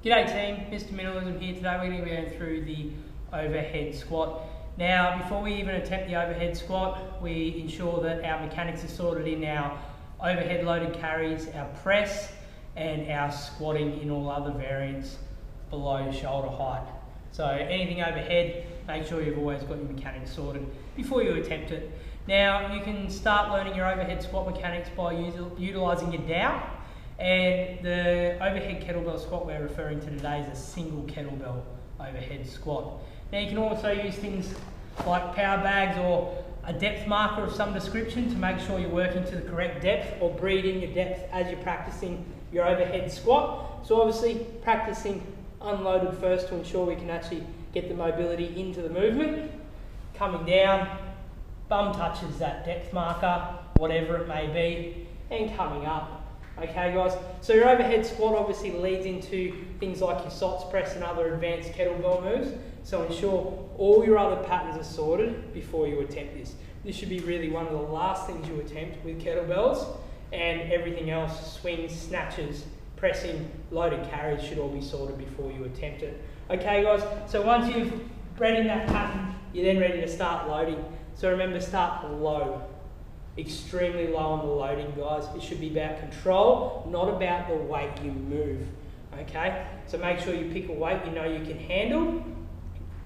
G'day team, Mr. Minimalism here. Today we're going to be going through the overhead squat. Now before we even attempt the overhead squat, we ensure that our mechanics are sorted in our overhead loaded carries, our press and our squatting in all other variants below shoulder height. So anything overhead, make sure you've always got your mechanics sorted before you attempt it. Now you can start learning your overhead squat mechanics by utilising your dowel. And the overhead kettlebell squat we're referring to today is a single kettlebell overhead squat. Now you can also use things like power bags or a depth marker of some description to make sure you're working to the correct depth, or breathe in your depth as you're practicing your overhead squat. So obviously practicing unloaded first to ensure we can actually get the mobility into the movement. Coming down, bum touches that depth marker, whatever it may be, and coming up. Okay guys, so your overhead squat obviously leads into things like your SOTS press and other advanced kettlebell moves, so ensure all your other patterns are sorted before you attempt this. This should be really one of the last things you attempt with kettlebells, and everything else, swings, snatches, pressing, loaded carries should all be sorted before you attempt it. Okay guys, so once you've bred in that pattern, you're then ready to start loading. So remember, start low. Extremely low on the loading, guys. It should be about control, not about the weight you move. Okay, so make sure you pick a weight you know you can handle.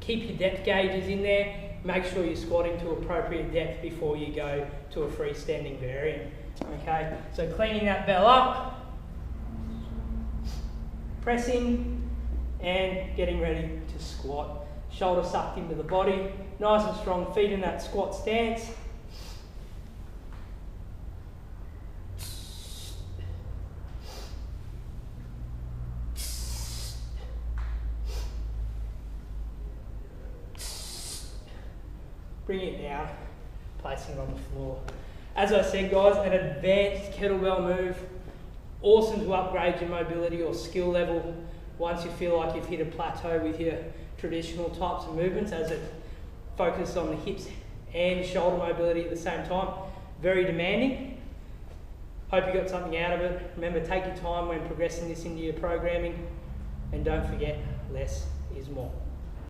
Keep your depth gauges in there. Make sure you're squatting to appropriate depth before you go to a freestanding variant. Okay, so cleaning that bell up, pressing, and getting ready to squat. Shoulder sucked into the body, nice and strong, feet in that squat stance. Bring it down, placing it on the floor. As I said guys, an advanced kettlebell move, awesome to upgrade your mobility or skill level once you feel like you've hit a plateau with your traditional types of movements, as it focuses on the hips and shoulder mobility at the same time. Very demanding. Hope you got something out of it. Remember, take your time when progressing this into your programming, and don't forget, less is more.